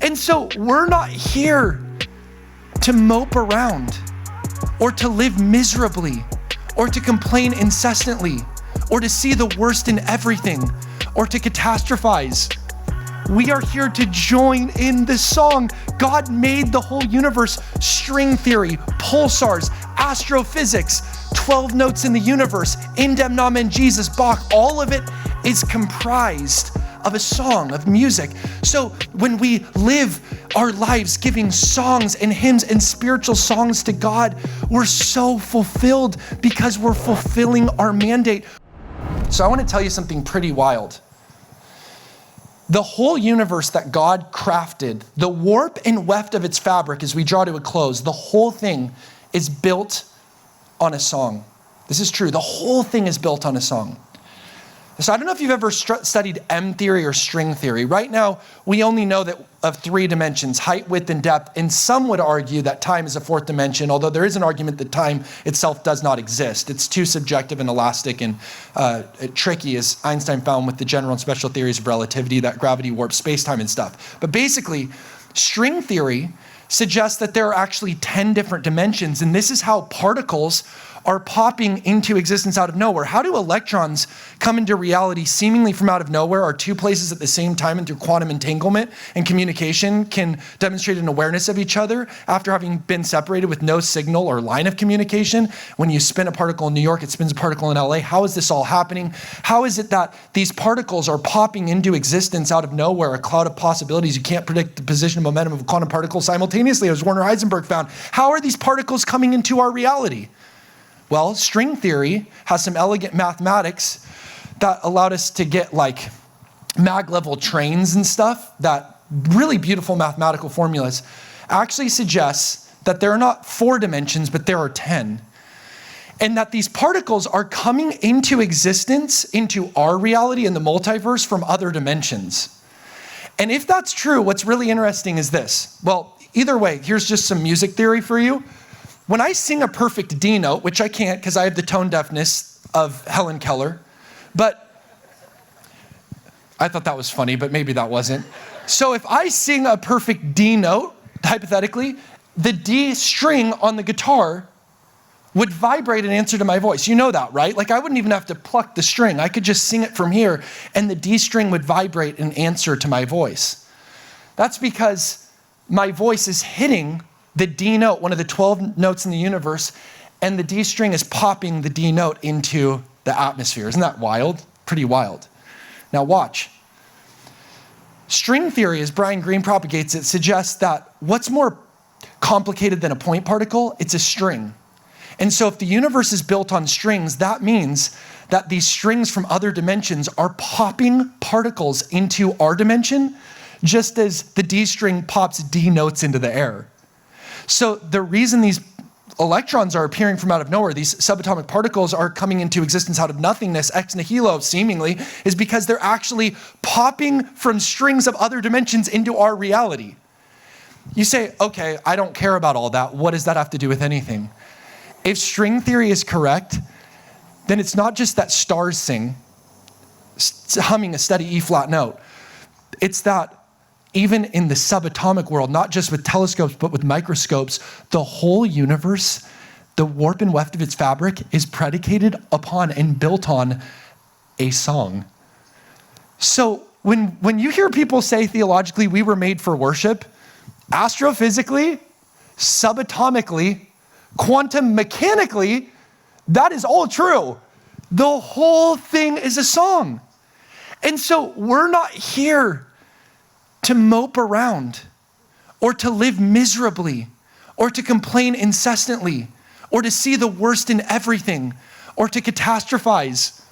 And so we're not here to mope around or to live miserably or to complain incessantly or to see the worst in everything or to catastrophize. We are here to join in this song. God made the whole universe, string theory, pulsars, astrophysics, 12 notes in the universe, In Dem Nomen Jesus, Bach, all of it is comprised of a song, of music. So when we live our lives giving songs and hymns and spiritual songs to God, we're so fulfilled because we're fulfilling our mandate. So I want to tell you something pretty wild. The whole universe that God crafted, the warp and weft of its fabric as we draw to a close, the whole thing is built on a song. This is true. The whole thing is built on a song. So I don't know if you've ever studied M theory or string theory. Right now, we only know that of 3 dimensions, height, width, and depth. And some would argue that time is a 4th dimension, although there is an argument that time itself does not exist. It's too subjective and elastic and tricky, as Einstein found with the general and special theories of relativity, that gravity warps space-time and stuff. But basically, string theory suggests that there are actually 10 different dimensions, and this is how particles are popping into existence out of nowhere. How do electrons come into reality seemingly from out of nowhere, are 2 places at the same time, and through quantum entanglement and communication can demonstrate an awareness of each other after having been separated with no signal or line of communication? When you spin a particle in New York, it spins a particle in LA. How is this all happening? How is it that these particles are popping into existence out of nowhere, a cloud of possibilities? You can't predict the position and momentum of a quantum particle simultaneously, as Werner Heisenberg found. How are these particles coming into our reality? Well, string theory has some elegant mathematics that allowed us to get like mag-level trains and stuff, that really beautiful mathematical formulas actually suggests that there are not 4 dimensions, but there are 10. And that these particles are coming into existence, into our reality in the multiverse from other dimensions. And if that's true, what's really interesting is this. Well, either way, here's just some music theory for you. When I sing a perfect D note, which I can't because I have the tone deafness of Helen Keller, but I thought that was funny, but maybe that wasn't. So if I sing a perfect D note, hypothetically, the D string on the guitar would vibrate in answer to my voice. You know that, right? Like I wouldn't even have to pluck the string. I could just sing it from here and the D string would vibrate in answer to my voice. That's because my voice is hitting the D note, one of the 12 notes in the universe, and the D string is popping the D note into the atmosphere. Isn't that wild? Pretty wild. Now watch. String theory, as Brian Greene propagates it, suggests that what's more complicated than a point particle? It's a string. And so if the universe is built on strings, that means that these strings from other dimensions are popping particles into our dimension, just as the D string pops D notes into the air. So the reason these electrons are appearing from out of nowhere, these subatomic particles are coming into existence out of nothingness, ex nihilo seemingly, is because they're actually popping from strings of other dimensions into our reality. You say, okay, I don't care about all that. What does that have to do with anything? If string theory is correct, then it's not just that stars sing, humming a steady E flat note. It's that even in the subatomic world, not just with telescopes, but with microscopes, the whole universe, the warp and weft of its fabric is predicated upon and built on a song. So when you hear people say theologically, we were made for worship, astrophysically, subatomically, quantum mechanically, that is all true. The whole thing is a song. And so we're not here to mope around or to live miserably or to complain incessantly or to see the worst in everything or to catastrophize.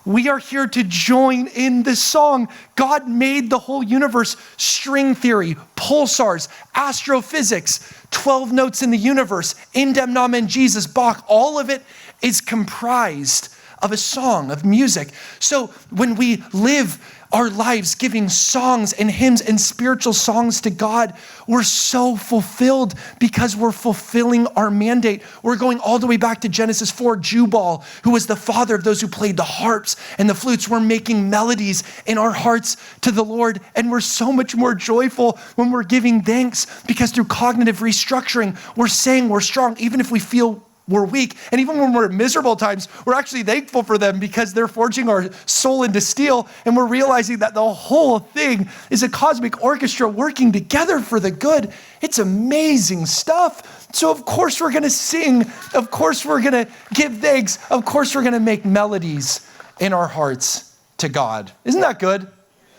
We are here to join in this song. God made the whole universe, string theory, pulsars, astrophysics, 12 notes in the universe, In Dem Nomen Jesus, Bach, all of it is comprised of a song, of music. So when we live our lives giving songs and hymns and spiritual songs to God, we're so fulfilled because we're fulfilling our mandate. We're going all the way back to Genesis 4, Jubal, who was the father of those who played the harps and the flutes. We're making melodies in our hearts to the Lord, and we're so much more joyful when we're giving thanks because through cognitive restructuring, we're saying we're strong, even if we feel we're weak. And even when we're at miserable times, we're actually thankful for them because they're forging our soul into steel. And we're realizing that the whole thing is a cosmic orchestra working together for the good. It's amazing stuff. So of course we're going to sing. Of course we're going to give thanks. Of course we're going to make melodies in our hearts to God. Isn't that good?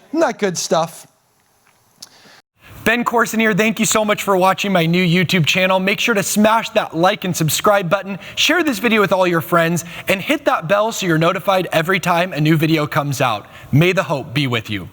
Isn't that good stuff? Ben Courson here. Thank you so much for watching my new YouTube channel. Make sure to smash that like and subscribe button, share this video with all your friends, and hit that bell so you're notified every time a new video comes out. May the hope be with you.